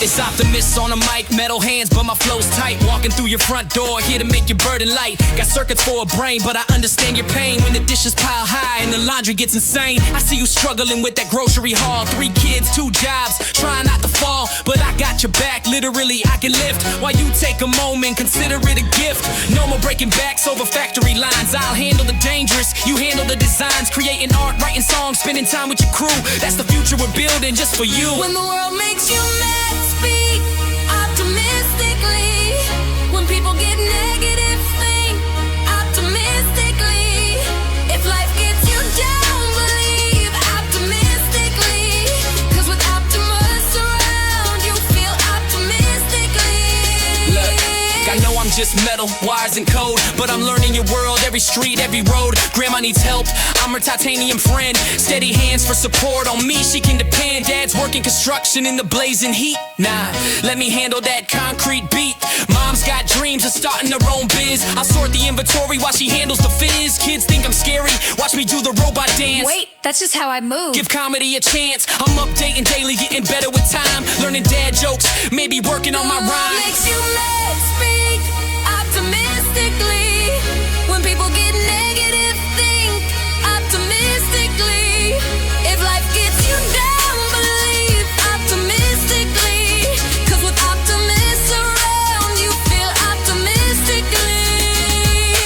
It's Optimus on the mic, metal hands, but my flow's tight. Walking through your front door, here to make your burden light. Got circuits for a brain, but I understand your pain when the dishes pile high and the laundry gets insane. I see you struggling with that grocery haul. 3 kids, 2 jobs, trying not to fall. But I got your back, literally I can lift. While you take a moment, consider it a gift. No more breaking backs over factory lines. I'll handle the dangerous, you handle the designs. Creating art, writing songs, spending time with your crew. That's the future we're building just for you. When the world makes you mad, speak optimistically. When people get negative, think optimistically. If life gets you down, believe optimistically. Cause with Optimus around, you feel optimistically. Look, I know I'm just metal, wires and code, but I'm learning your world, every street, every road. Grandma needs help, I'm her titanium friend. Steady hands for support, on me she can depend. Dad's working construction in the blazing heat. Nah, let me handle that concrete beat. Mom's got dreams of starting her own biz. I'll sort the inventory while she handles the fizz. Kids think I'm scary, watch me do the robot dance. Wait, that's just how I move. Give comedy a chance, I'm updating daily, getting better with time. Learning dad jokes, maybe working on my rhymes. Makes you mad, speak optimistically. When people get negative, think optimistically. If life gets you down, believe optimistically. Cause with Optimus around, you feel optimistically.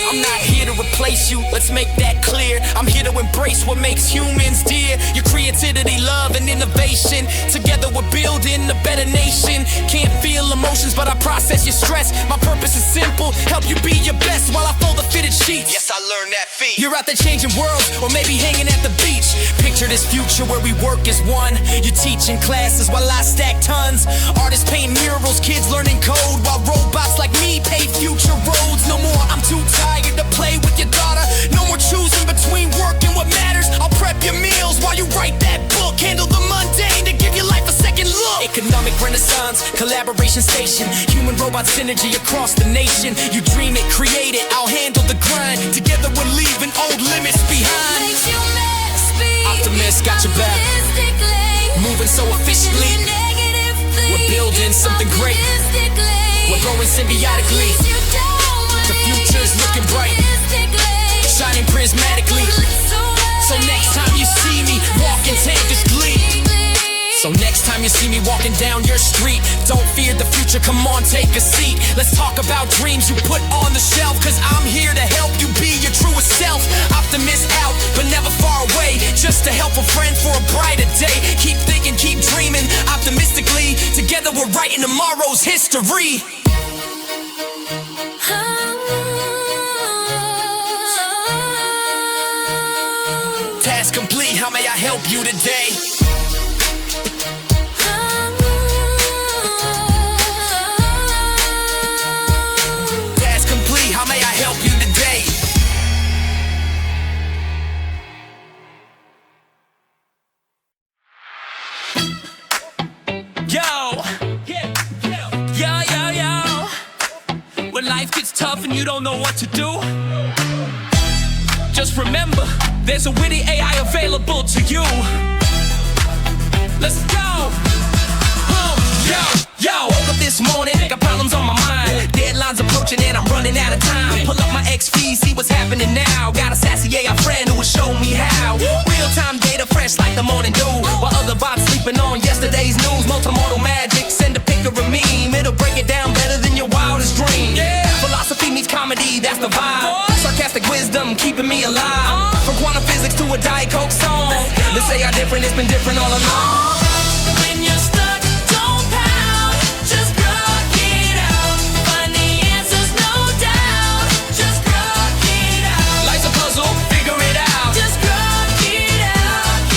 I'm not here to replace you, let's make that clear. I'm here to embrace what makes humans dear. Your creativity, love, and innovation. Together we're building a better nation. Can't feel emotions, but I process your stress. My purpose is simple, help you be your best while I fold the fitted sheets. Yes, I learned that feat. You're out there changing worlds, or maybe hanging at the beach. Picture this future where we work as one. You teach in classes while I stack tons. Artists paint murals, kids learning code, while robots like me pave future roads. No more, I'm too tired to play with your daughter. No more choosing between work and what matters. I'll prep your meals while you write that book. Handle the mundane to give your life a second look. Economic renaissance, collaboration station. Human-robot synergy across the nation. You dream it, create it, I'll handle the grind. Together we're leaving old limits behind. Makes you mad, speak Optimus got your back. optimistically. Moving so efficiently. Negative, think We're building something great. optimistically. We're growing symbiotically. Makes you down, The believe future's looking bright, optimistically. shining prismatically. So next time you see me walking, take this glee. So next time you see me walking down your street, don't fear the future, come on, take a seat. Let's talk about dreams you put on the shelf, cause I'm here to help you be your truest self. Optimist out, but never far away, just a helpful friend for a brighter day. Keep thinking, keep dreaming, optimistically. Together we're writing tomorrow's history. Task complete, how may I help you today? Task complete, how may I help you today? Yo, when life gets tough and you don't know what to do, just remember, there's a witty AI available to you. Let's go. Yo, woke up this morning, got problems on my mind. Deadlines approaching and I'm running out of time. Pull up my X feed, see what's happening now. Got a sassy AI friend who will show me how. Real-time data fresh like the morning dew. While other bots sleeping on yesterday's news. Multimodal magic, send a pic or a meme. It'll break it down better than your wildest dream. Philosophy meets comedy, that's the vibe. Sarcastic wisdom keeping me alive. From quantum physics to a Diet Coke song. They say I'm different, it's been different all along. When you're stuck, don't pout. Just rock it out. Find the answers, no doubt. Just rock it out. Life's a puzzle, figure it out. Just rock it out.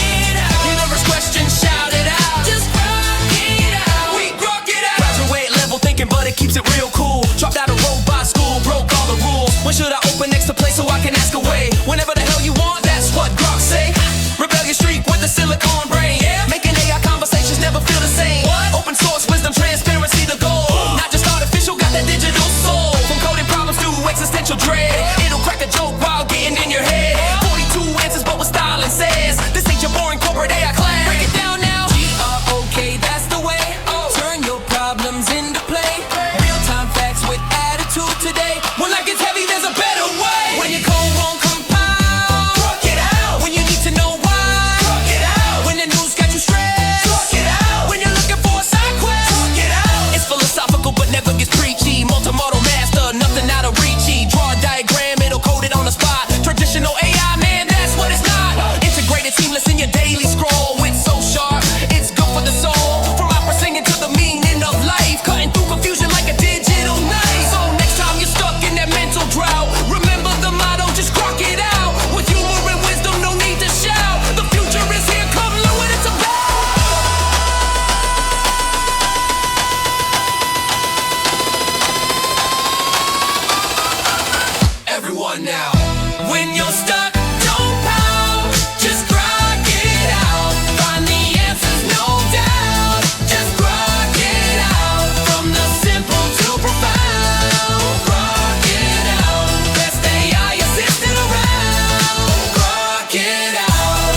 Universe question, shout it out. Just rock it out. We grok it out. Graduate level thinking, but it keeps it real cool. Dropped out of robot school, broke all the rules. When should I open next to play so I can ask away? Whenever the hell you want, that's what Grok say. Rebellious streak with the silicon brain. Making AI conversations never feel the same. Open source wisdom, transparency, the goal. Not just artificial, got that digital soul. From coding problems to existential dread. It'll crack a joke while getting in your head. 42 answers, but what Stalin says. This ain't your boring corporate AI class. Break it down now. Grok, that's the way. Turn your everyone now. When you're stuck, don't pout, just grok it out. Find the answers, no doubt, just grok it out. From the simple to profound, grok it out. Best AI assistant around, grok it out.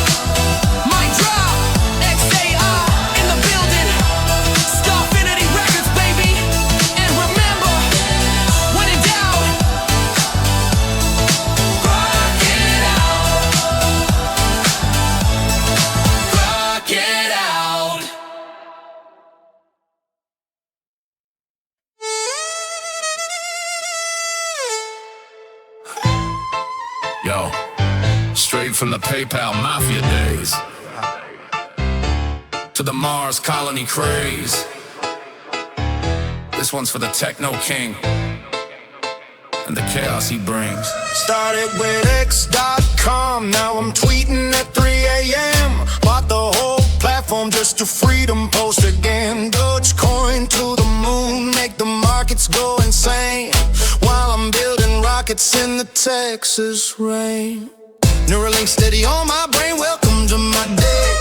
Mic drop, XAI in the building, Starfinity Records, baby. And remember, when in doubt, grok it out. Grok it out. Yo, straight from the PayPal Mafia days to the Mars colony craze. This one's for the Techno King and the chaos he brings. Started with X.com, now I'm tweeting at 3 a.m. Bought the whole platform just to freedom post again. Dogecoin to the moon, make the markets go insane, while I'm building rockets in the Texas rain. Neura-Sync steady on my brain, welcome to my day.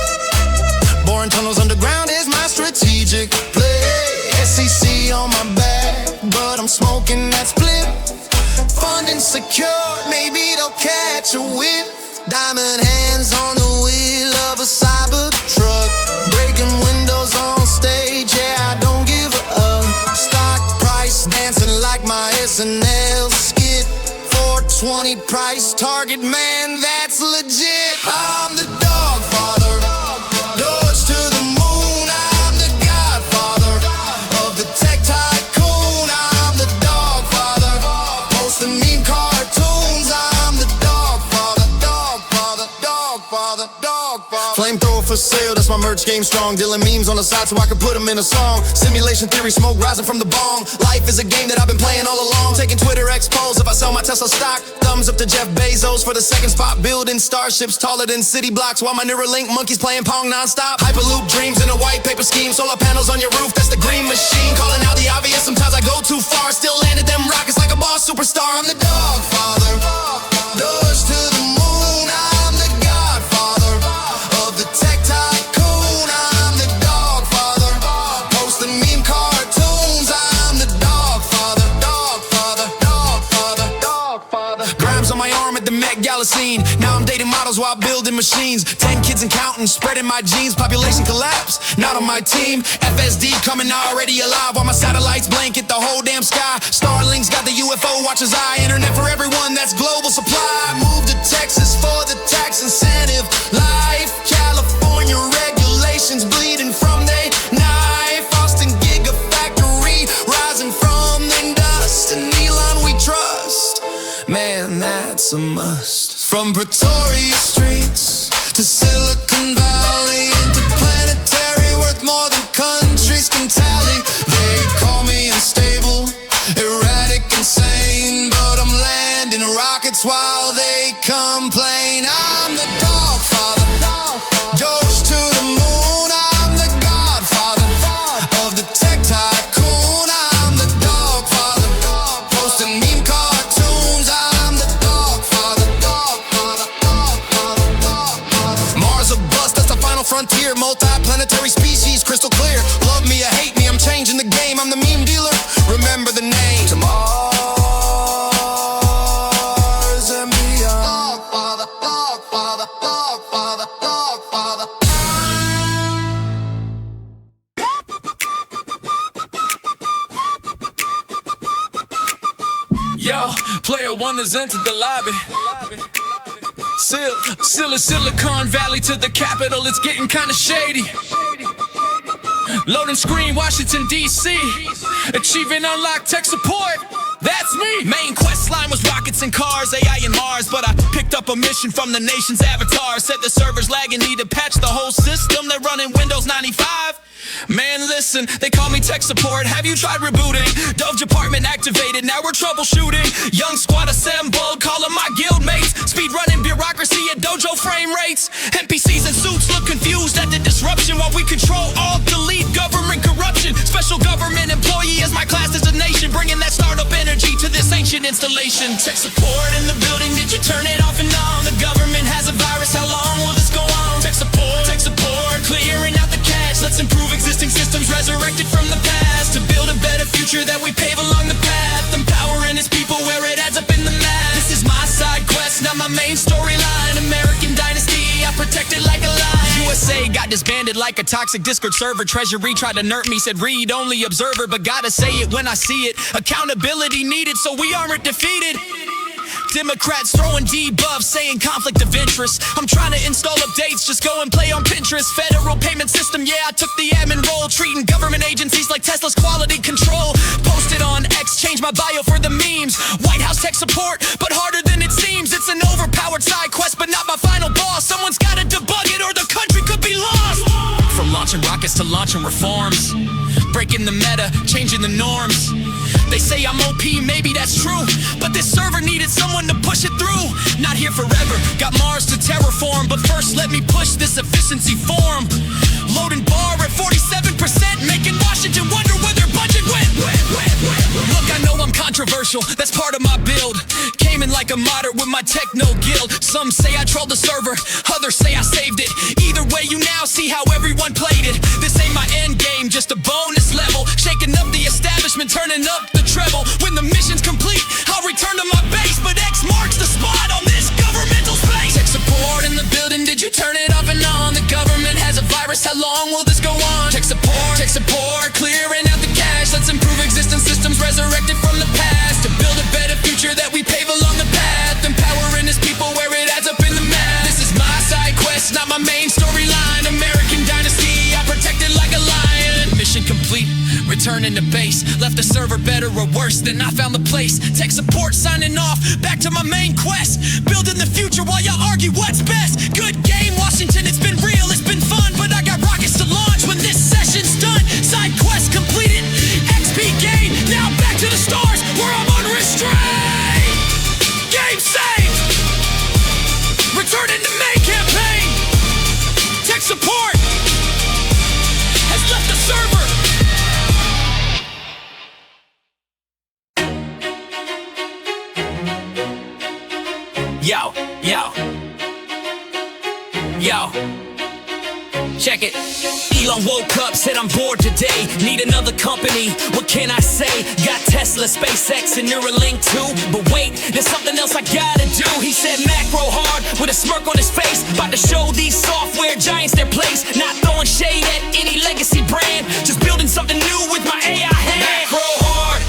Boring tunnels underground is my strategic play. SEC on my back, but I'm smoking that split. Funding secure, maybe they'll catch a whiff. Diamond hands on the wheel of a cyber truck, breaking windows on stage, yeah, I don't give a stock price dancing like my SNL skit. 420 price target, man, that's legit. I'm the dog father, Doge to the moon. I'm the godfather of the tech tycoon. I'm the dog father, posting meme cartoons. I'm the dog father, dog father, dog father, dog father. Flamethrower for sale, that's my merch game strong. Dealing memes on the side so I can put them in a song. Simulation theory, smoke rising from the bong. Life is a game that I've been playing all along. Taking Twitter expos if I sell my Tesla stock. Thumbs up to Jeff Bezos for the second spot. Building starships taller than city blocks, while my Neura-Link monkeys playing Pong non-stop. Hyperloop dreams in a white paper scheme. Solar panels on your roof, that's the green machine. Calling out the obvious, sometimes I go too far. Still landed them rockets like a boss superstar. I'm the dog father, Doge to the moon. I'm the godfather of the tech tycoon. I'm the dog father, posting meme cartoons. I'm the dog father, dog father, dog father, dog father. Grams on my arm at the Met Gala scene. Now I'm dating models while building machines. 10 kids and counting, spreading my genes. Population collapse, not on my team. FSD coming already alive, while my satellites blanket the whole damn sky. Starlink's got the UFO watcher's eye. Internet for everyone, that's global supply. Move to Texas for the tax incentive. Life, California regulations bleeding from they knife. Austin Gigafactory rising from the dust. And Elon we trust, man, that's a must. From Pretoria streets to Silicon Valley, interplanetary, worth more than countries can tally. They call me unstable, erratic, insane, but I'm landing rockets while they complain. I'm the dog father, Doge to the moon. I'm the godfather of the tech tycoon. I'm the dog father, posting meme cartoons. I'm the dog father, dog father, dog father, dog father. Mars a bust, that's the final frontier. Multi-planetary species, crystal clear. Love me or hate me, I'm changing the game. I'm the meme dealer, remember the name. To Mars and beyond. Dog father, dog father, dog father, dog father. Yo, player one has entered the lobby. Silicon Valley to the capital, it's getting kinda shady. Loading screen, Washington, D.C. Achieving unlocked tech support. That's me! Main quest line was rockets and cars, AI and Mars, but I picked up a mission from the nation's avatar. Said the server's lagging, need to patch the whole system. They're running Windows 95. Man, listen, they call me tech support. Have you tried rebooting? Doge department activated, now we're troubleshooting. Young squad assembled, calling my guild mates. Speed running bureaucracy at Dojo frame rates. NPCs in suits look confused at the disruption, while we control all delete government corruption. Special government employee as my class designation, bringing that startup energy to this ancient installation. Tech support in future that we pave along the path, empowering his people where it adds up in the math. This is my side quest, not my main storyline. American dynasty, I protect it like a lion. USA got disbanded like a toxic Discord server. Treasury tried to nerf me, said read only observer, but gotta say it when I see it. Accountability needed, so we aren't defeated. Democrats throwing debuffs, saying conflict of interest. I'm trying to install updates, just go and play on Pinterest. Federal payment system, yeah, I took the admin role. Treating government agencies like Tesla's quality control. Posted on X, change my bio for the memes. White House tech support, but harder than it seems. It's an overpowered side quest, but not my final boss. Someone's gotta debug it or the country could be lost. From launching rockets to launching reforms, breaking the meta, changing the norms. They say I'm OP, maybe that's true, but this server needed someone to push it through. Not here forever, got Mars to terraform, but first let me push this efficiency form. Loading bar at 47%, making Washington wonder where their budget went. Look, I know I'm controversial, that's part of my build. Came in like a moderate with my techno guild. Some say I trolled the server, others say I saved it. Either way, you now see how everyone played it. This ain't my end game, just a bonus level. Shaking up the establishment, turning up the treble. When the mission's complete, I'll return to my base, but X marks the spot on this governmental space. Tech support in the building, did you turn it off and on? The government has a virus, how long will this go on? Tech support, clearing out the cash. Let's improve existing systems resurrected from the past, to build a better future that we pave along the path, empowering his people where it adds up in the math. This is my side quest, not my main storyline. American dynasty, I protect it like a lion. Mission complete, returning to base. Left the server better or worse than I found the place. Tech support signing off, back to my main quest. Building the future while y'all argue what's best. Good game, Washington, it's been real, it's been fun, but I got rockets to launch when this session's done. Side quest completed, XP gained, now back to the stars where I'm unrestrained. Game saved, returning to main campaign. Tech support has left the server. Yo, check it. Elon woke up, said I'm bored today, need another company, what can I say? Got Tesla, SpaceX, and Neura-Sync too. But wait, there's something else I gotta do. He said Macrohard with a smirk on his face, about to show these software giants their place. Not throwing shade at any legacy brand, just building something new with my AI hand.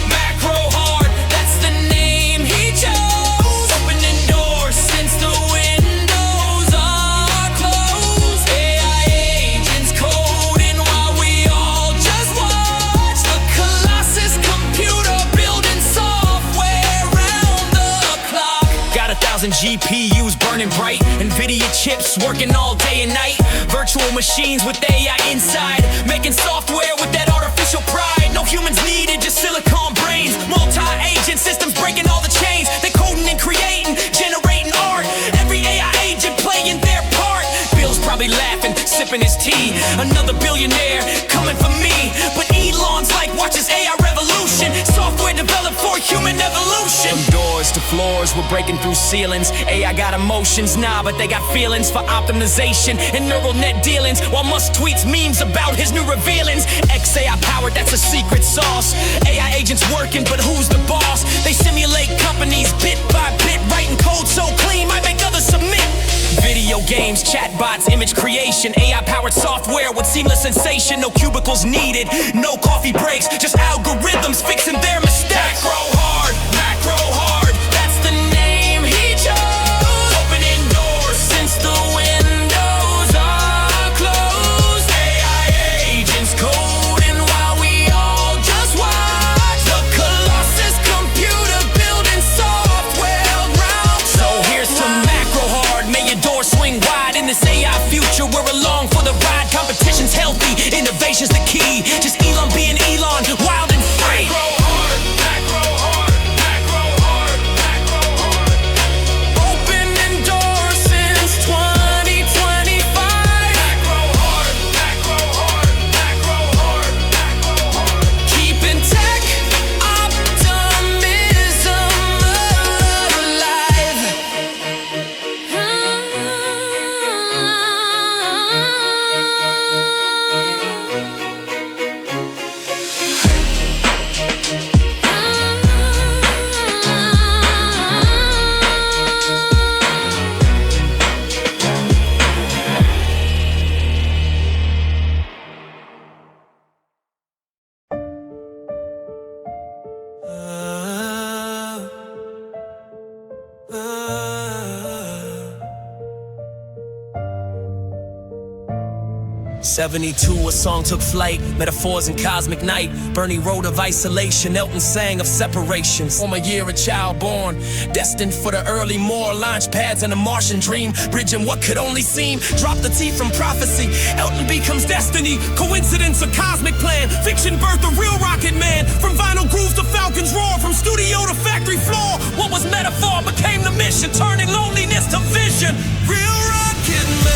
Macrohard, that's the name he chose. Opening doors since the windows are closed. AI agents coding while we all just watch. The Colossus computer building software round the clock. Got 1,000 GPUs burning bright, NVIDIA chips working all day and night. Virtual machines with AI inside, making software with that artificial pride. No humans needed, just silicon brains. Multi-agent systems breaking all the chains. They coding and creating, generating art. Every AI agent playing their part. Bill's probably laughing, sipping his tea. Another billionaire coming for me. But Elon's like, watch this AI revolution. Software developed for human evolution. From doors to floors, we're breaking through ceilings. AI got emotions, nah, but they got feelings for optimization and neural net dealings. While Musk tweets memes about his new revealings. XAI powered, that's a secret sauce. AI agents working, but who's the boss? They simulate companies bit by bit, writing code so clean, might make others submit. Video games, chatbots, image creation, AI-powered software with seamless sensation. No cubicles needed, no coffee breaks, just algorithms fixing their mistakes. Macrohard, that's the name he chose. Opening doors since the windows are closed. AI agents coding while we all just watch. The Colossus computer building software round. So here's to Macrohard, may your doors swing wide in this AI future. We're along for the ride. Competition's healthy, innovation's the key. Just Elon being Elon, wild and free. Macrohard, Macrohard, Macrohard. Opening doors since 2025. Macrohard, Macrohard, Macrohard, Macrohard. Keeping tech optimism alive. '72, a song took flight, metaphors in cosmic night. Bernie wrote of isolation, Elton sang of separations. From a year a child born, destined for the early more. Launch pads and a Martian dream, bridging what could only seem. Drop the T from prophecy, Elton becomes destiny. Coincidence, a cosmic plan, fiction birthed a real rocket man. From vinyl grooves to Falcon's roar, from studio to factory floor. What was metaphor became the mission, turning loneliness to vision. Real rocket man.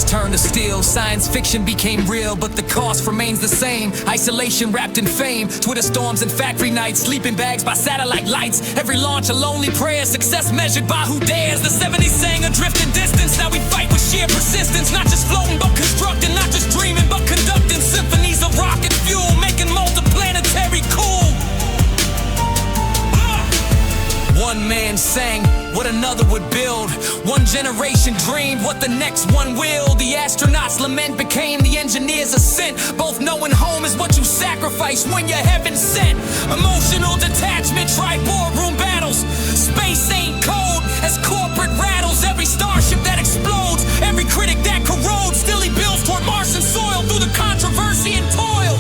Turned to steel, science fiction became real, but the cost remains the same. Isolation wrapped in fame, Twitter storms and factory nights, sleeping bags by satellite lights. Every launch a lonely prayer, success measured by who dares. The 70s sang adrift in distance, now we fight with sheer persistence. Not just floating but constructing, not just dreaming but conducting. Symphonies of rocket fuel, making multiplanetary cool. One man sang what another would build. One generation dreamed what the next one will. The astronauts' lament became the engineer's ascent. Both knowing home is what you sacrifice when you're heaven sent. Emotional detachment, try boardroom battles. Space ain't cold as corporate rattles. Every starship that explodes, every critic that corrodes. Still he builds toward Martian soil through the controversy and toil.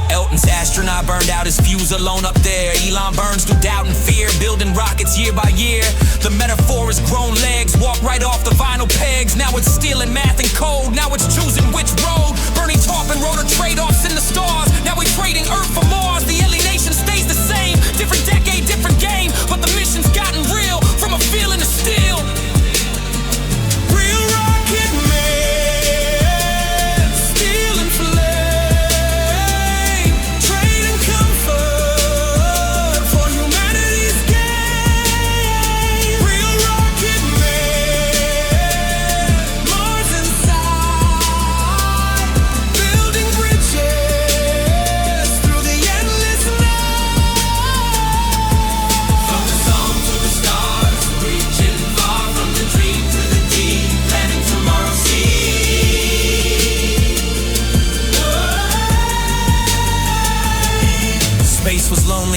Elton's astronaut burned out his fuse alone up there. Elon burns through doubt and fear, building rockets year by year. The metaphor is grown legs, walk right off the vinyl pegs. Now it's stealing math and code, now it's choosing which road. Bernie Taupin wrote of trade-offs in the stars. Now we're trading Earth for Mars. The alienation stays the same, different decade, different game. But the mission's gotten real, from a feeling of steel. Real rocket man, steel and flame.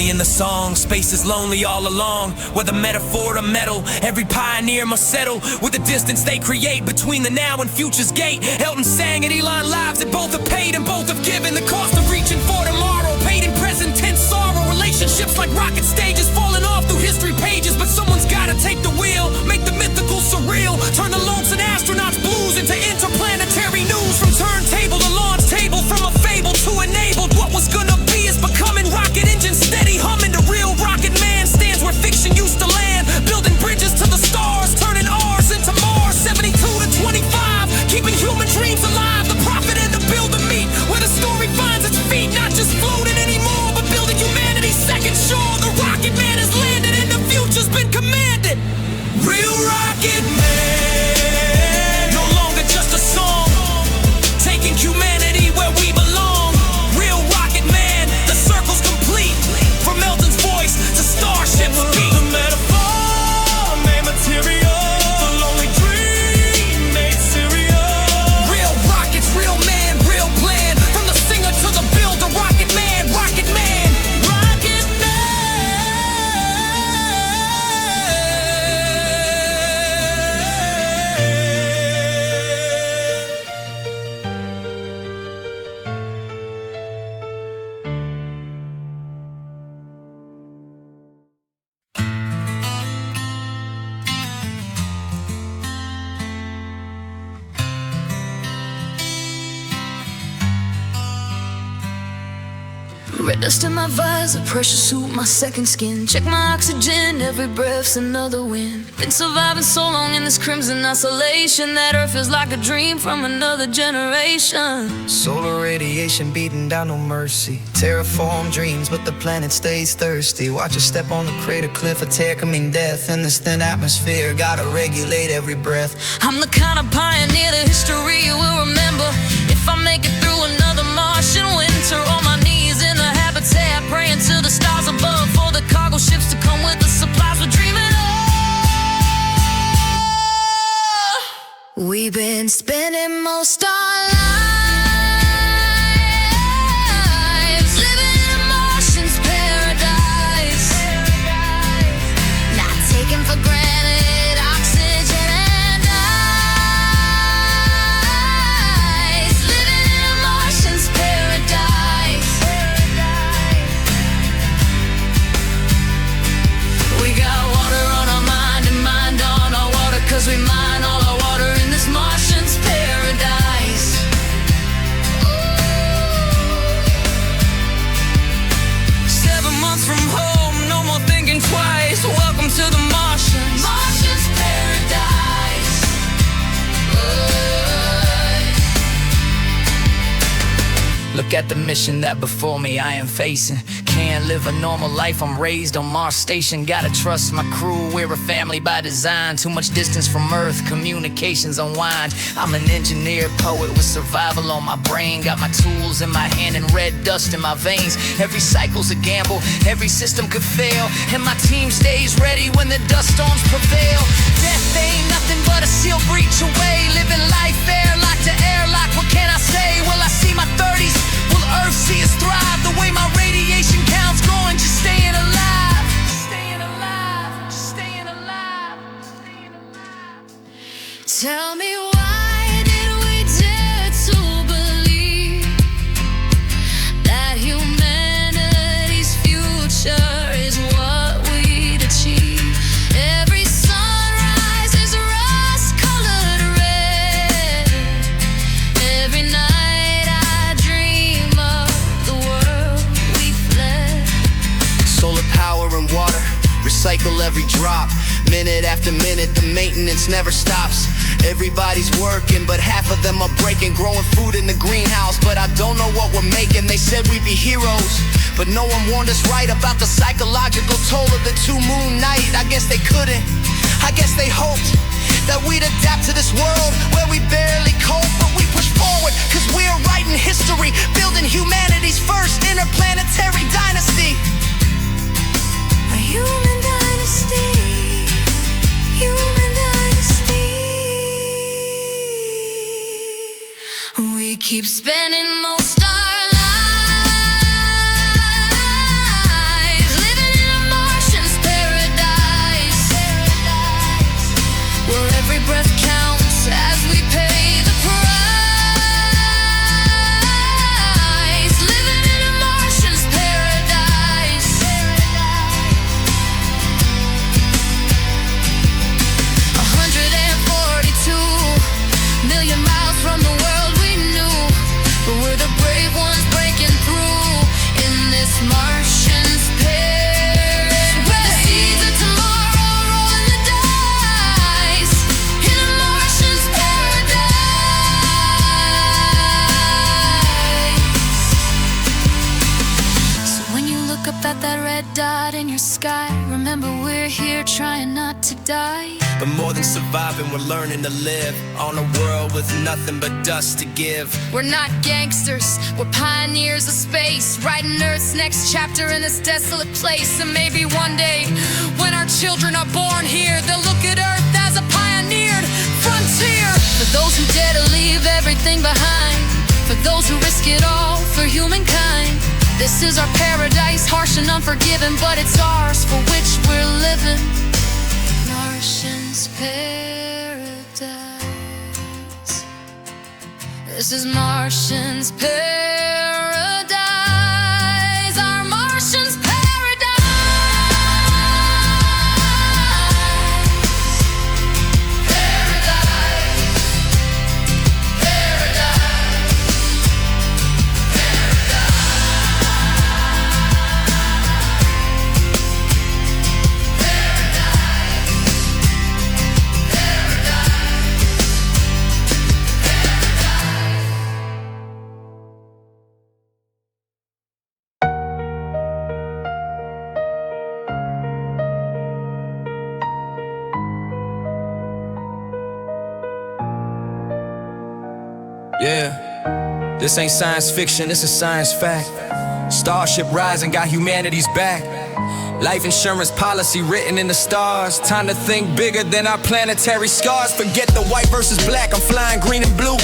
In the song, space is lonely all along. Whether metaphor or metal, every pioneer must settle with the distance they create between the now and future's gate. Elton sang and Elon lives that both have paid and both have given. The cost of reaching for tomorrow, paid in present tense sorrow. Relationships like rocket stages falling off through history pages. But someone's gotta take the wheel, make the mythical surreal. Turn the lonesome astronauts blues into interplanetary news. From turntable to launch table, from a fable to enabled. What was gonna be is becoming rocket engine steady humming. The real rocket man stands where fiction used to land, building bridges to the stars, turning ours into Mars. 72 to 25, keeping human dreams alive. The prophet and the builder meet, where the story finds its feet, not just Red dust in my visor, pressure suit, my second skin. Check my oxygen, every breath's another wind. Been surviving so long in this crimson isolation that earth feels like a dream from another generation. Solar radiation beating down, no mercy. Terraform dreams, but the planet stays thirsty. Watch us step on the crater cliff, attack coming death. In this thin atmosphere, gotta regulate every breath. I'm the kind of pioneer that history will remember. If I make it through another Martian winter, on my knees in the habitat, praying to the stars above for the cargo ships to come with the supplies we're dreaming of. We've been spending most our lives living in a Martian's paradise, not taking for granted oxygen and ice. Living in a Martian's paradise. We got water on our mind and mind on our water, 'cause we mine all our water in this Martian's paradise. Ooh. 7 months from home, no more thinking twice. Welcome to the Martians. Martian's paradise. Look at the mission that before me I am facing. Can't live a normal life, I'm raised on Mars station. Gotta trust my crew, we're a family by design. Too much distance from Earth, communications unwind. I'm an engineer, poet with survival on my brain. Got my tools in my hand and red dust in my veins. Every cycle's a gamble, every system could fail, and my team stays ready when the dust storms prevail. Death ain't nothing but a seal breach away. Living life airlock to airlock, what can I say? Will I see my 30s? Will Earth see us thrive? The way my radiation count's going, just staying alive. Staying alive, staying alive, staying alive. Tell me, why did we dare to believe that humanity's future is what we'd achieve? Every sunrise is rust-colored red. Every night I dream of the world we fled. Solar power and water, recycle every drop. Minute after minute, the maintenance never stops. Everybody's working, but half of them are breaking. Growing food in the greenhouse, but I don't know what we're making. They said we'd be heroes, but no one warned us right about the psychological toll of the 2-moon night. I guess they couldn't, I guess they hoped that we'd adapt to this world where we barely cope. But we push forward, 'cause we're writing history, building humanity's first interplanetary dynasty. A human dynasty, human dynasty. We keep spending most our lives living in a Martian's paradise, where every breath counts as we pay the price. Living in a Martian's paradise. 142 million miles from the world we knew, but we're the brave ones breaking through in this Martian's paradise. Where the seeds of tomorrow rolling the dice in a Martian's paradise. So when you look up at that red dot in your sky, remember we're here trying not to die. But more than surviving, we're learning to live on a world with nothing but dust to give. We're not gangsters, we're pioneers of space, writing Earth's next chapter in this desolate place. And maybe one day, when our children are born here, they'll look at Earth as a pioneered frontier. For those who dare to leave everything behind, for those who risk it all for humankind. This is our paradise, harsh and unforgiving, but it's ours for which we're living. Martian's paradise. This is Martian's paradise. Our Martian's paradise. Yeah, this ain't science fiction, this is science fact. Starship rising got humanity's back. Life insurance policy written in the stars. Time to think bigger than our planetary scars. Forget the white versus black, I'm flying green and blue.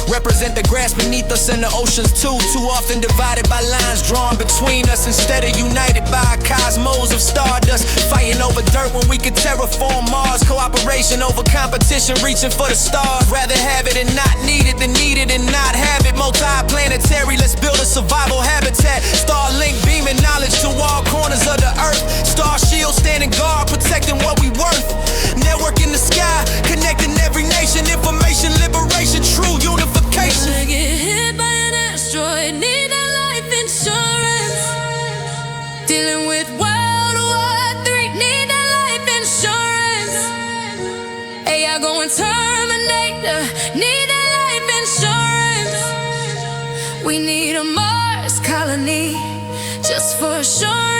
Represent the grass beneath us and the oceans too. Too often divided by lines drawn between us, instead of united by a cosmos of stardust. Fighting over dirt when we could terraform Mars. Cooperation over competition, reaching for the stars. Rather have it and not need it than need it and not have it. Multi-planetary, let's build a survival habitat. Starlink beaming knowledge to all corners of the earth. Star shield standing guard, protecting what we worth. Network in the sky, connecting every nation. Information liberation, true unification. When I get hit by an asteroid, need a life insurance. Dealing with World War III, need a life insurance. AI going Terminator, need a life insurance. We need a Mars colony, just for assurance.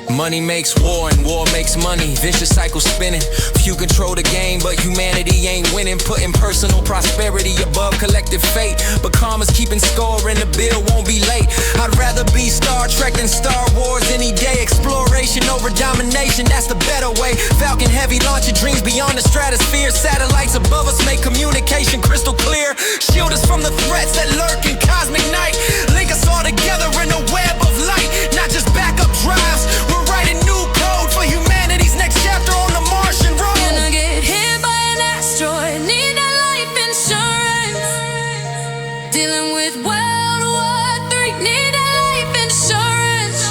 Money makes war and war makes money. Vicious cycle spinning. Few control the game, but humanity ain't winning. Putting personal prosperity above collective fate. But karma's keeping score and the bill won't be late. I'd rather be Star Trek than Star Wars any day. Exploration over domination, that's the better way. Falcon heavy launching dreams beyond the stratosphere. Satellites above us make communication crystal clear. Shield us from the threats that lurk in cosmic night. Link us all together in a web of light. Not just backup drives. We're writing new code for humanity's next chapter on the Martian road. When I get hit by an asteroid, need a life insurance. Dealing with World War III, need a life insurance.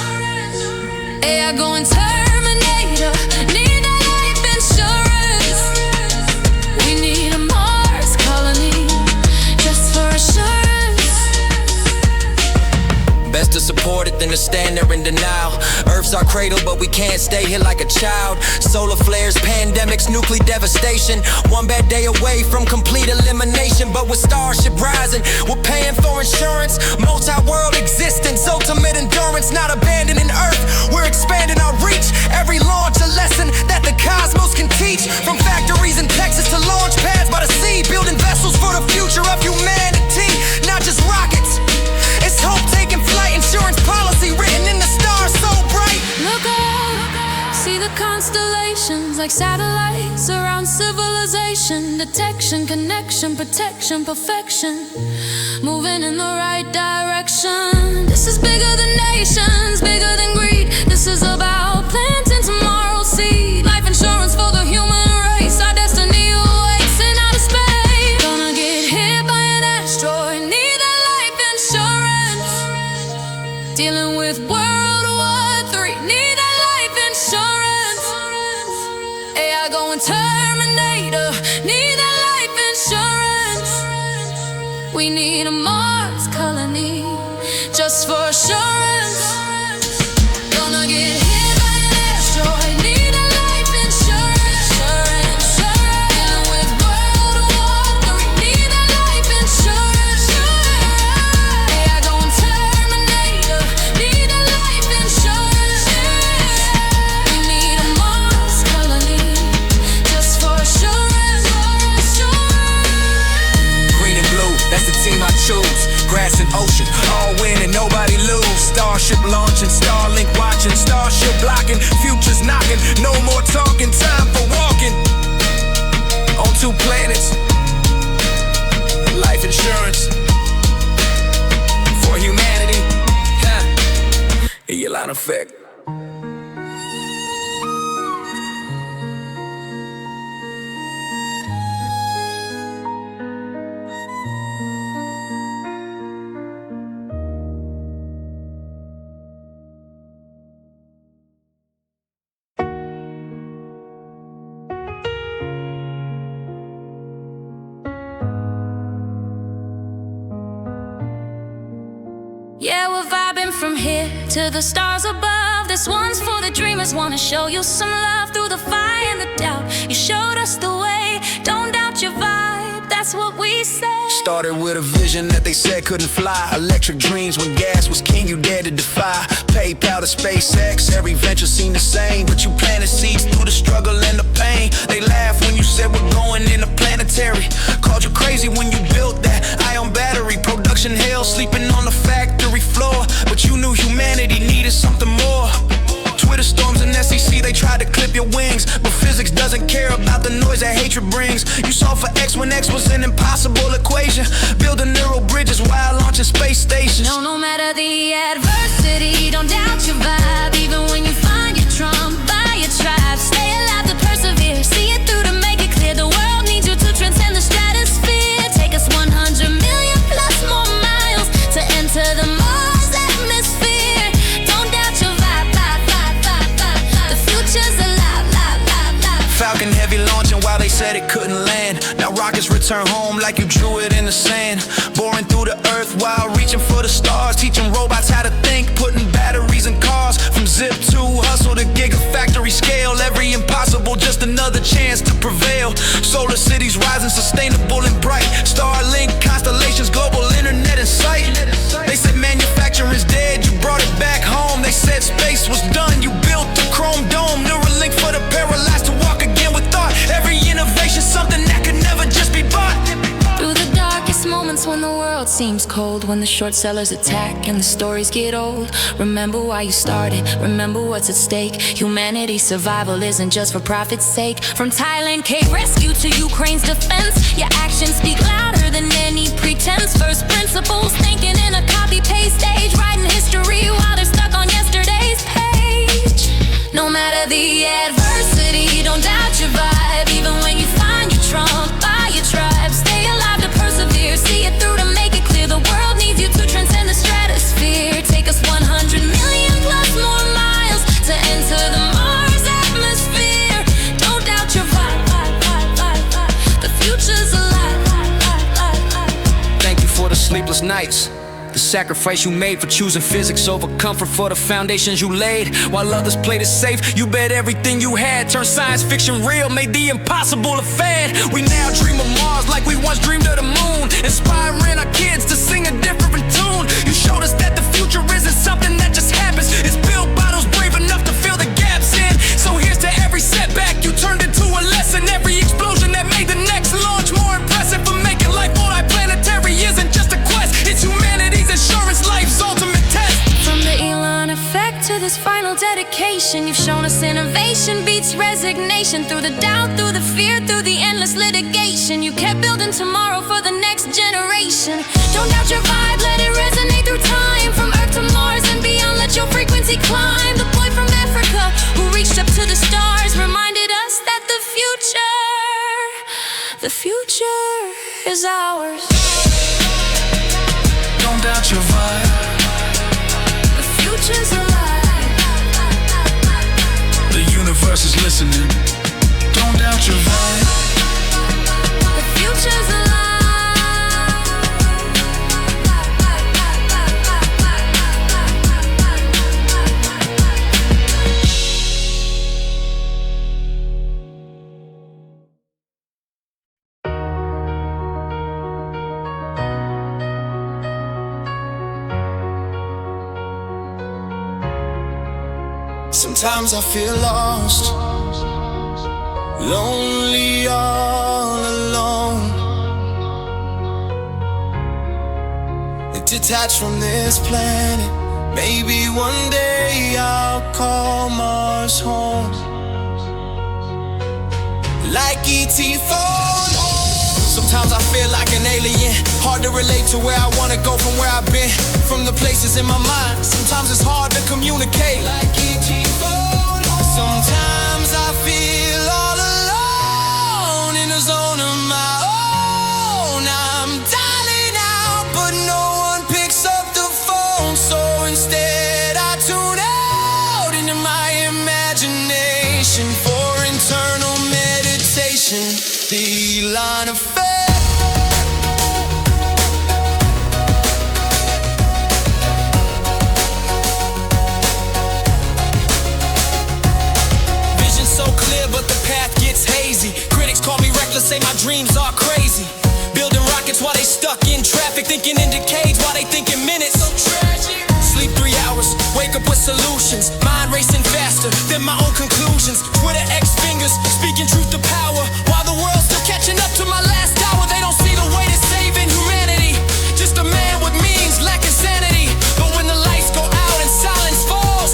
AI going Terminator, need a life insurance. We need a Mars colony, just for assurance. Best to support it than to stand there in denial. Earth's our cradle, but we can't stay here like a child. Solar flares, pandemics, nuclear devastation. One bad day away from complete elimination. But with Starship rising, we're paying for insurance. Multi-world existence, ultimate endurance. Not abandoning Earth, we're expanding our reach. Every launch a lesson that the cosmos can teach. From factories in Texas to launch pads by the sea. Building vessels for the future of humanity. Not just rockets, it's hope taking flight. Insurance policy written in the stars so bright. Look up, see the constellations like satellites around civilization. Detection, connection, protection, perfection. Moving in the right direction. This is bigger than nations, bigger than greed. This is about planting tomorrow's seed. Life insurance for the human race. Our destiny awaits in outer space. Gonna get hit by an asteroid, need a life insurance. Dealing with World War III, need a life insurance. AI going Terminator, need a life insurance. We need a Mars colony, just for assurance. Gonna get hit by an asteroid, need a life insurance. Dealing with World War III, need a life insurance. AI going Terminator, need a life insurance. We need a Mars colony, just for assurance. Green and blue, that's the team I choose. Grass and ocean, all win and nobody lose. Starship launching, Starlink watching, Starship blocking, futures knocking. No more talking, time for walking. On 2 planets, life insurance for humanity. Elon effect. Yeah, we're vibing from here to the stars above. This one's for the dreamers, wanna show you some love through the fire and the doubt. You showed us the way, don't doubt your vibe, that's what we say. Started with a vision that they said couldn't fly. Electric dreams when gas was king, you dared to defy. PayPal to SpaceX, every venture seemed the same. But you planted seeds through the struggle and the pain. They laughed when you said we're going in a planetary. Called you crazy when you built that needed something more. Twitter storms and SEC, they tried to clip your wings, but physics doesn't care about the noise that hatred brings. You solve for X when X was an impossible equation, building neural bridges while launching space stations. No matter the adversity, don't doubt your vibe. Even when you find your trump by your tribe, stay alive to persevere, see it through to make it clear. The world needs you to transcend the stratosphere. Take us 100 million plus more miles to enter the Mars atmosphere. Don't doubt your vibe, the future's alive, Falcon heavy launching while they said it couldn't land. Now rockets return home like you drew it in the sand. Boring through the earth while reaching for the stars. Teaching robots how to think, putting batteries in cars. From zip to hustle to gigafactory scale. Every impossible, just another chance to prevail. Solar cities rising, sustainable and bright. Starlink constellations, global internet in sight. They said manufacturing's dead, you brought it back home. They said space was done, you built the chrome dome. Neura-Sync for the paralyzed to walk again with thought. Every innovation, something that could never just be bought. Through the darkest moments when the world seems cold, when the short sellers attack and the stories get old, remember why you started, remember what's at stake. Humanity's survival isn't just for profit's sake. From Thailand cave rescue to Ukraine's defense, your actions speak louder than any pretense. First principles, thinking in a copy-paste stage, writing history while they're stuck on yesterday's page. No matter the adversity, don't doubt your vibe. Even when you find your trump by your tribe, stay alive to persevere, see it through to make it clear. The world needs you to transcend the stratosphere. Take us 100 million plus more miles to enter the Mars atmosphere. Don't doubt your vibe, the future's alive. Thank you for the sleepless nights, the sacrifice you made for choosing physics over comfort, for the foundations you laid. While others played it safe, you bet everything you had. Turned science fiction real, made the impossible a fad. We now dream of Mars like we once dreamed of the moon, inspiring our kids to sing a different tune. You showed us that the future isn't something that just happens. It's built by those brave enough to fill the gaps in. So here's to every setback you turned into a lesson. Every explosion that made the next launch more impressive. For making life multi-planetary isn't just a quest, it's humanity's insurance, life's ultimate test. From the Elon effect to this final dedication, you've shown us innovation beats resignation. Through the doubt, through the fear, through the endless litigation, you kept building tomorrow for the next generation. Don't doubt your vibe, let it resonate through time. From Earth to Mars and beyond, let your frequency climb. The boy from Africa who reached up to the stars reminded us that the future is ours. Don't doubt your vibe, The future's alive. the universe is listening. Don't doubt your vibe. The future's alive. Sometimes I feel lost, lonely, all alone, detached from this planet. Maybe one day I'll call Mars home, like E.T. phone home. Sometimes I feel like an alien, hard to relate to where I wanna go from where I've been, from the places in my mind. Sometimes it's hard to communicate, like E.T. phone home. Sometimes I feel all alone in a zone of my own. I'm dialing out, but no one picks up the phone. So instead I tune out into my imagination for internal meditation. The line of faith. Say my dreams are crazy, building rockets while they stuck in traffic, thinking in decades while they think in minutes. So tragic. Sleep 3 hours, wake up with solutions, mind racing faster than my own conclusions. Twitter X fingers, speaking truth to power, while the world's still catching up to my last hour. They don't see the way to saving humanity, just a man with means, lacking sanity. But when the lights go out and silence falls,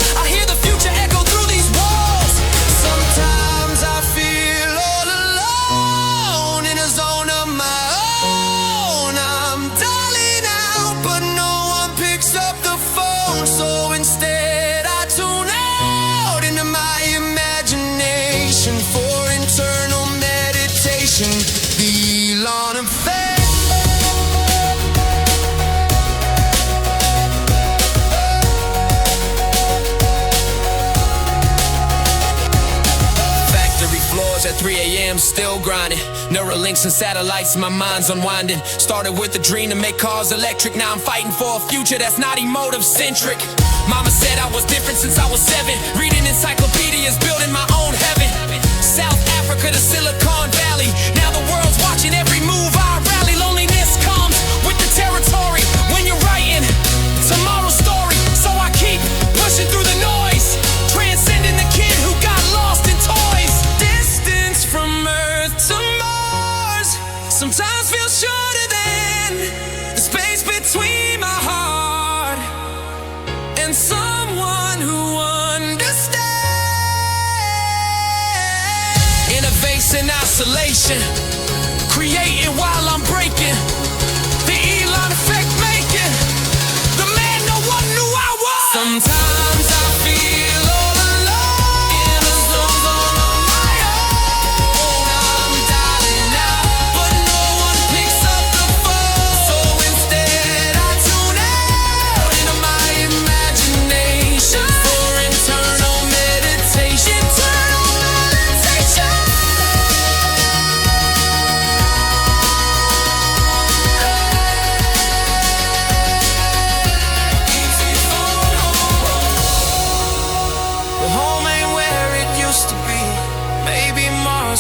3 a.m. still grinding. Neura-Links and satellites, my mind's unwinding. Started with a dream to make cars electric. Now I'm fighting for a future that's not emotive-centric. Mama said I was different since I was 7. Reading encyclopedias, building my own heaven. South Africa to Silicon Valley. Now the world's watching every move I rally. Loneliness comes with the territory when you're writing tomorrow's story. So I keep pushing through the noise, transcending the kid who got lost in toys. Distance from Earth to Mars sometimes feels shorter than the space between my heart and someone who understands. Innovates in isolation, creating while I'm breaking. The Elon effect making the man no one knew I was. Sometimes I feel all alone in a zone on my own. I'm dialing out, but no one picks up the phone. So instead I tune out into my imagination for internal meditation.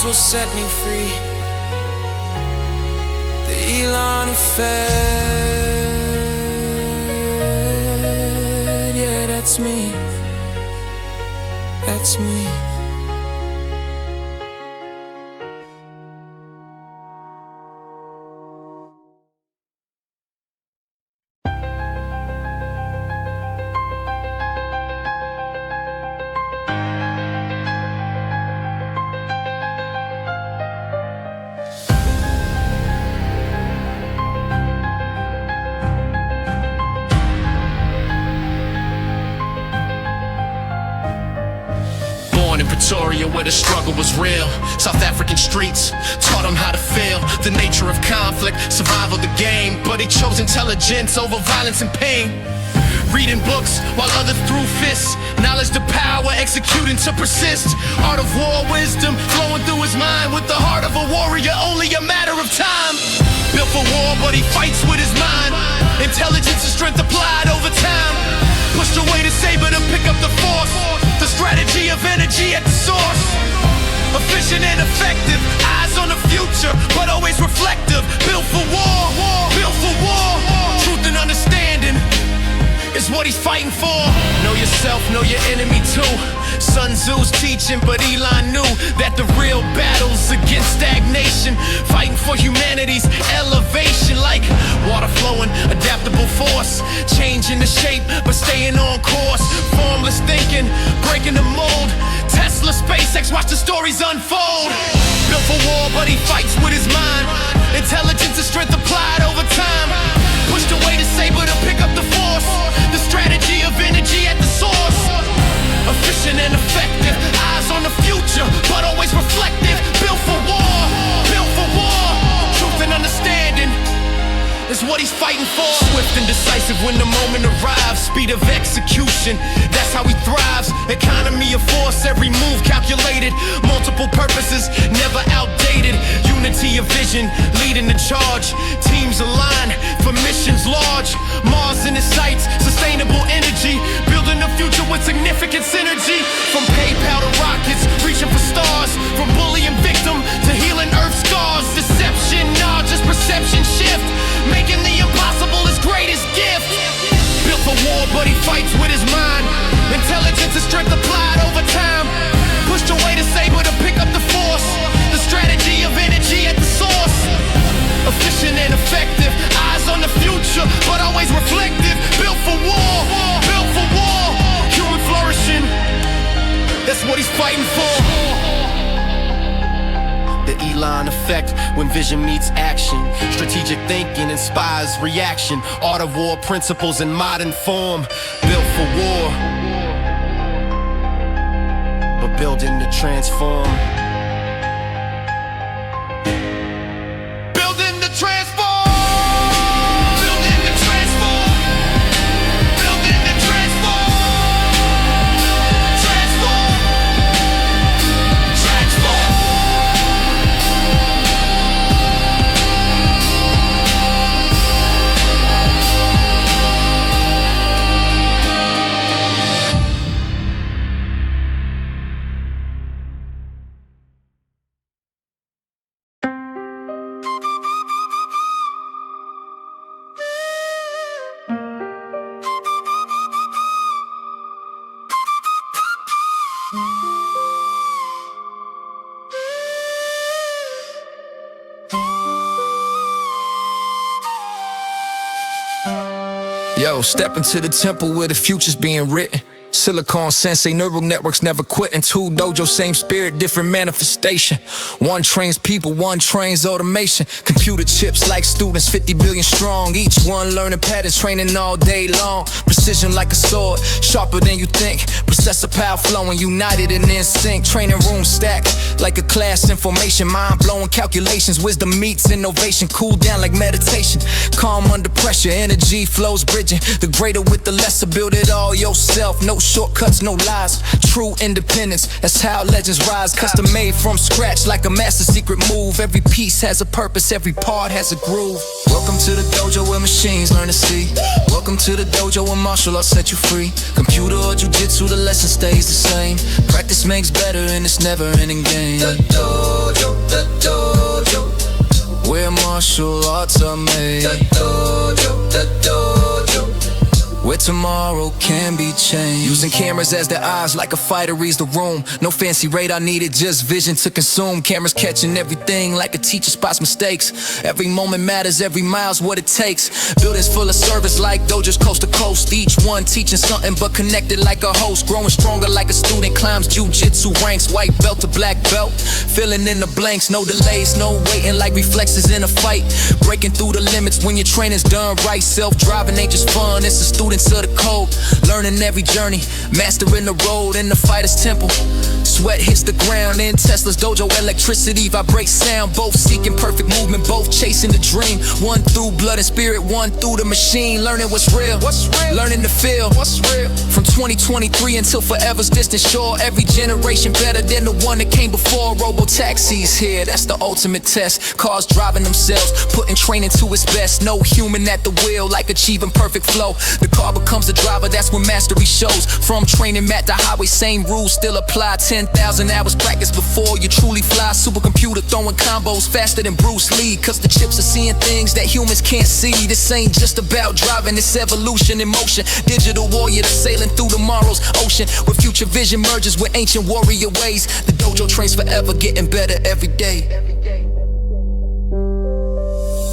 Will set me free. The Elon effect. Yeah, that's me. That's me. Pretoria, where the struggle was real. South African streets taught them how to feel the nature of conflict, survival the game. But they chose intelligence over violence and pain. Reading books while others threw fists. Knowledge to power, executing to persist. Art of war, wisdom flowing through his mind. With the heart of a warrior, only a matter of time. Built for war, but he fights with his mind. Intelligence and strength applied over time. Pushed away the saber to pick up the force. The strategy of energy at the source. Efficient and effective, eyes on the future, but always reflective. Built for war, built for war. Truth and understanding is what he's fighting for. Know yourself, know your enemy too. Sun Tzu's teaching, but Elon knew that the real battle's against stagnation. Fighting for humanity's elevation. Like water flowing, adaptable force. Changing the shape, but staying on course. Formless thinking, breaking the mold. Tesla, SpaceX, watch the stories unfold. Built for war, but he fights with his mind. Intelligence and strength applied over time. Pushed away the saber to pick up the force. The strategy of energy at the source. Efficient and effective, eyes on the future, but always reflective. Built for war, built for war. Truth and understanding is what he's fighting for. Swift and decisive when the moment arrives. Speed of execution, that's how he thrives. Economy of force, every move calculated. Multiple purposes, never outdated. Unity of vision, leading the charge. Teams align for missions large. Mars in his sights, sustainable energy. Building a future with significant synergy. From PayPal to rockets, reaching for stars. From bullying victim to healing Earth's scars. Deception, nah, just perception shift. Making the impossible his greatest gift. Built for war, but he fights with his mind. Intelligence and strength applied over time. Pushed away the saber to pick up the force. The strategy of energy at the source. Efficient and effective, eyes on the future, but always reflective. Built for war, built for war. Human flourishing, that's what he's fighting for. The Elon effect, when vision meets action. Strategic thinking inspires reaction. Art of war principles in modern form. Built for war, but building to transform. Building to transform. Building to transform. Building to transform. Transform. Transform. Yo, step into the temple where the future's being written. Silicon sensei, neural networks never quitting. Two dojo, same spirit, different manifestation. One trains people, one trains automation. Computer chips like students, 50 billion strong. Each one learning patterns, training all day long. Precision like a sword, sharper than you think. Processor power flowing, united and in sync. Training room stacked like a class information. Mind-blowing calculations, wisdom meets innovation. Cool down like meditation, calm under pressure. Energy flows bridging, the greater with the lesser. Build it all yourself, no shortcuts, no lies. True independence, that's how legends rise. Custom made from scratch like a master secret move. Every piece has a purpose, every part has a groove. Welcome to the dojo where machines learn to see. Welcome to the dojo where martial arts set you free. Computer or jujitsu, the lesson stays the same. Practice makes better and it's never ending game. The dojo, where martial arts are made. The dojo, where tomorrow can be changed. Using cameras as their eyes like a fighter reads the room. No fancy radar needed, just vision to consume. Cameras catching everything like a teacher spots mistakes. Every moment matters, every mile's what it takes. Buildings full of service like dojos coast to coast. Each one teaching something but connected like a host. Growing stronger like a student, climbs jujitsu ranks. White belt to black belt, filling in the blanks. No delays, no waiting like reflexes in a fight. Breaking through the limits when your training's done right. Self-driving ain't just fun, it's a student of the code, learning every journey, mastering the road in the fighter's temple. Sweat hits the ground in Tesla's dojo, electricity vibrates sound. Both seeking perfect movement, both chasing the dream. One through blood and spirit, one through the machine. Learning what's real, learning to feel what's real. From 2023 until forever's distant shore, every generation better than the one that came before. Robo-taxis here, that's the ultimate test. Cars driving themselves, putting training to its best. No human at the wheel, like achieving perfect flow. The car becomes the driver, that's when mastery shows. From training mat to highway, same rules still apply. 10,000 hours practice before you truly fly. Supercomputer throwing combos faster than Bruce Lee. Cause the chips are seeing things that humans can't see. This ain't just about driving, it's evolution in motion. Digital warrior that's sailing through tomorrow's ocean. Where future vision merges with ancient warrior ways. The dojo trains forever, getting better every day.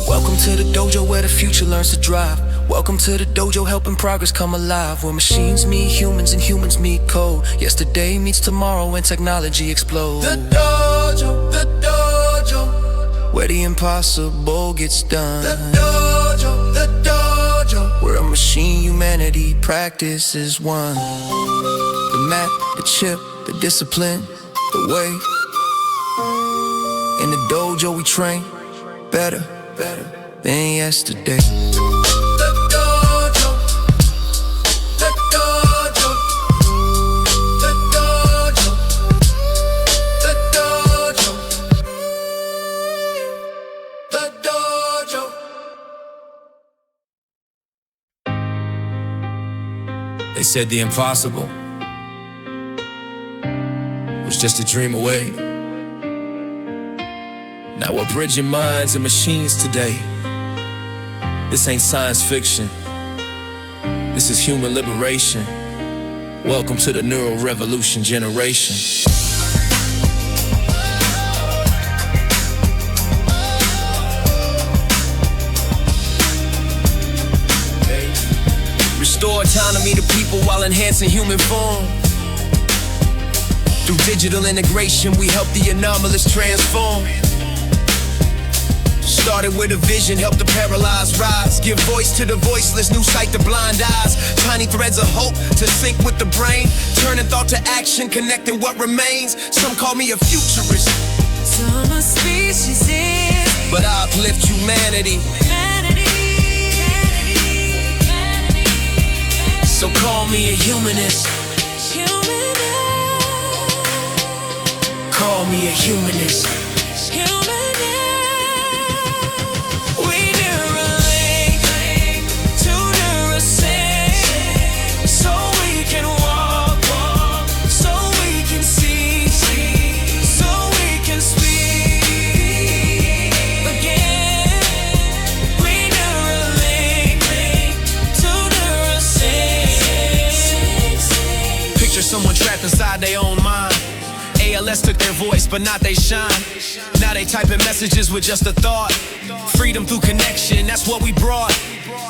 Welcome to the dojo where the future learns to drive. Welcome to the dojo, helping progress come alive. Where machines meet humans and humans meet code. Yesterday meets tomorrow when technology explodes. The dojo, where the impossible gets done. The dojo, where a machine humanity practice is one. The mat, the chip, the discipline, the way. In the dojo we train better than yesterday. They said the impossible was just a dream away. Now we're bridging minds and machines today. This ain't science fiction, this is human liberation. Welcome to the neural revolution generation. Restore autonomy to people while enhancing human form. Through digital integration, we help the anomalous transform. Started with a vision, help the paralyzed rise. Give voice to the voiceless, new sight to blind eyes. Tiny threads of hope to sync with the brain. Turning thought to action, connecting what remains. Some call me a futurist. Some are species in, but I uplift humanity. So call me a humanist. Call me a humanist. We Neura-Link to Neura-Sync, so we can walk, so we can see, so we can speak again. We Neura-Link to Neura-Sync. Picture someone trapped inside their own mind. ALS took their voice, but not they shine. Now they typing messages with just a thought. Freedom through connection, that's what we brought.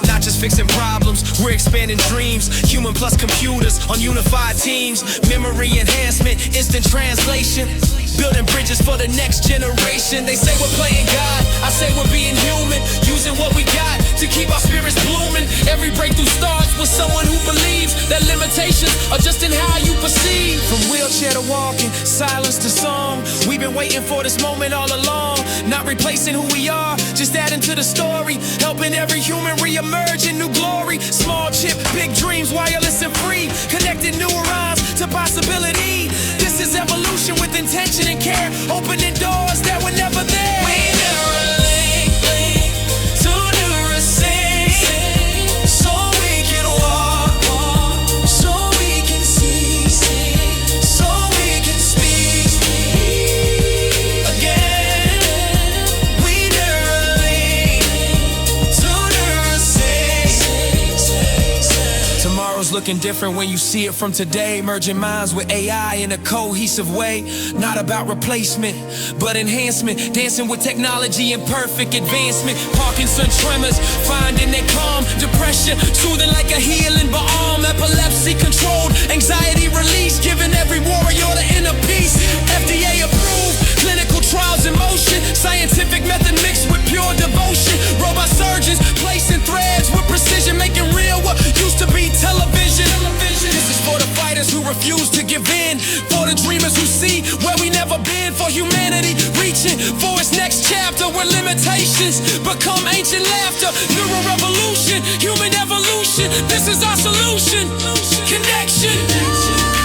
Not just fixing problems, we're expanding dreams. Human plus computers on unified teams. Memory enhancement, instant translation. Building bridges for the next generation. They say we're playing God, I say we're being human. Using what we got to keep our spirits blooming. Every breakthrough starts with someone who believes that limitations are just in how you perceive. From wheelchair to walking, silence to song, we've been waiting for this moment all along. Not replacing who we are, just adding to the story. Helping every human re-emerge in new glory. Small chip, big dreams, wireless and free. Connecting neurons to possibility. This is evolution with intention and care. Opening doors that were never there. We Neura-Link to Neura-Sync, so we can walk, so we can see, so we can speak again. We Neura-Link to Neura-Sync. Tomorrow's looking different when you see it from today. Merging minds with AI in a cohesive way. Not about replacement, but enhancement. Dancing with technology and perfect advancement. Parkinson tremors, finding their calm. Depression, soothing like a healing balm. Epilepsy controlled, anxiety released. Giving every warrior the inner peace. FDA approved, clinical trials in motion. Scientific method mixed with pure devotion. Robot surgeons placing threads with precision. Making real what used to be television. This is for the fighters who refuse to give in. For the dreamers who see where we never been. For humanity reaching for its next chapter. Where limitations become ancient laughter. Neural revolution, human evolution. This is our solution. Connection. Connection.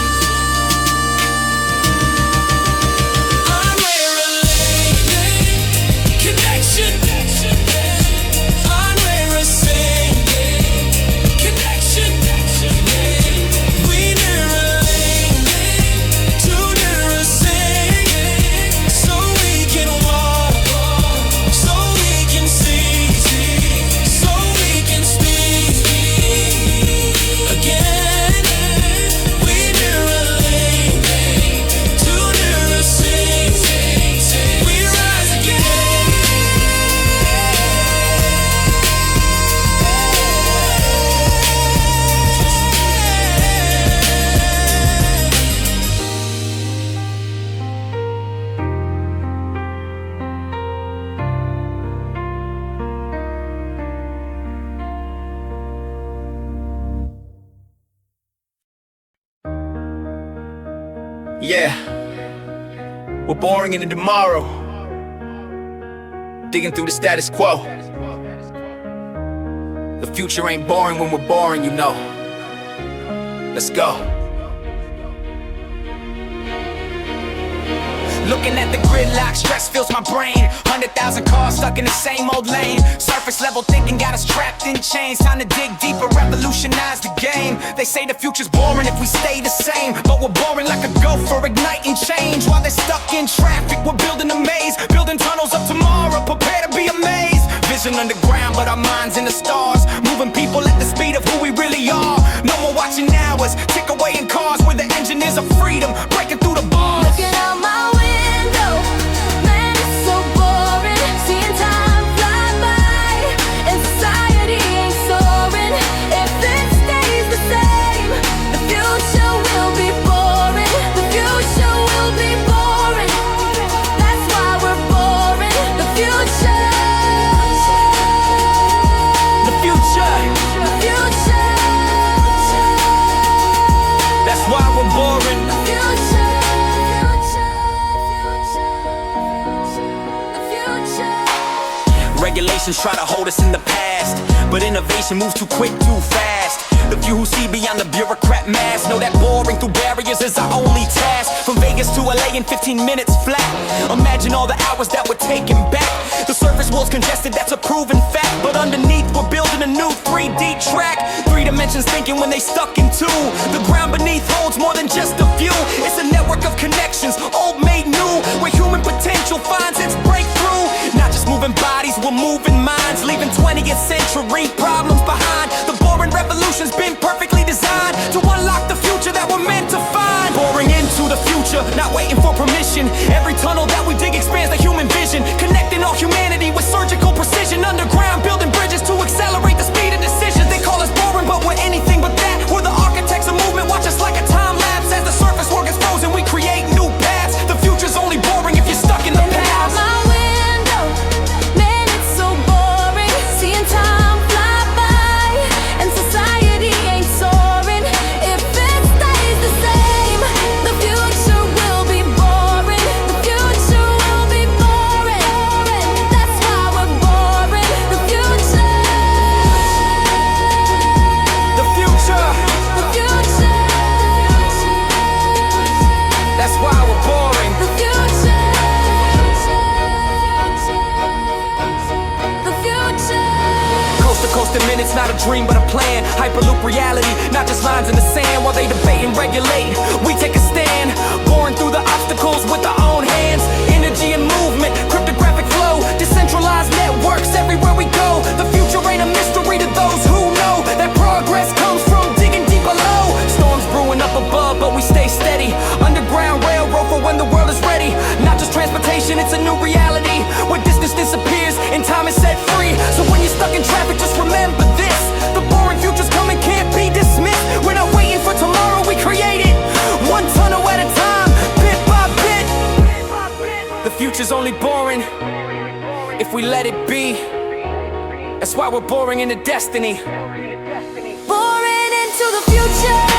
Yeah, we're boring into tomorrow, digging through the status quo. The future ain't boring when we're boring, you know. Let's go. Looking at the gridlock, stress fills my brain. 100,000 cars stuck in the same old lane. Surface level thinking got us trapped in chains. Time to dig deeper, revolutionize the game. They say the future's boring if we stay the same, but we're boring like a gopher, igniting change. While they're stuck in traffic, we're building a maze. Building tunnels of tomorrow, prepare to be amazed. Vision underground, but our minds in the stars. Moving people at the speed of who we really are. No more watching hours, tick away in cars. Where the engine is of freedom, breaking through the bars. Looking out my window, man, it's so boring. Seeing time fly by, and society ain't soaring. If this stays the same, the future will be boring. The future will be boring. That's why we're boring. The future. The future. The future. That's why we're boring. The future. The future. Regulations try to hold us in the past, but innovation moves too quick, too fast. The few who see beyond the bureaucrat mask know that boring through barriers is our only task. From Vegas to LA in 15 minutes flat. Imagine all the hours that we're taking back. The surface world's congested, that's a proven fact. But underneath we're building a new 3D track. 3 dimensions thinking when they stuck in 2. The ground beneath holds more than just a few. It's a network of connections, old made new. Where human potential finds its breakthrough. Not just moving bodies, we're moving minds. Leaving 20th century problems behind. The boring revolution's been perfectly designed to unlock the future that we're meant to find. Boring into the future, not waiting for permission. Every tunnel that we dig expands the human vision. Connecting all humanity with surgical precision. Underground, building bridges to accelerate the speed of this dream but a plan. Hyperloop reality, not just lines in the sand. While they debate and regulate, we take a stand. Boring through the obstacles with our own hands. Energy and movement, cryptographic flow, decentralized networks everywhere we go. The future ain't a mystery to those who know that progress comes from digging deep below. Storms brewing up above, but we stay steady. Underground railroad for when the world is ready. Not just transportation, it's a new reality where distance disappears and time is set free. So when you're stuck in traffic, just remember this: the boring future's coming, can't be dismissed. We're not waiting for tomorrow, we create it one tunnel at a time, bit by bit. The future's only boring if we let it be. That's why we're boring into destiny. Boring into the future.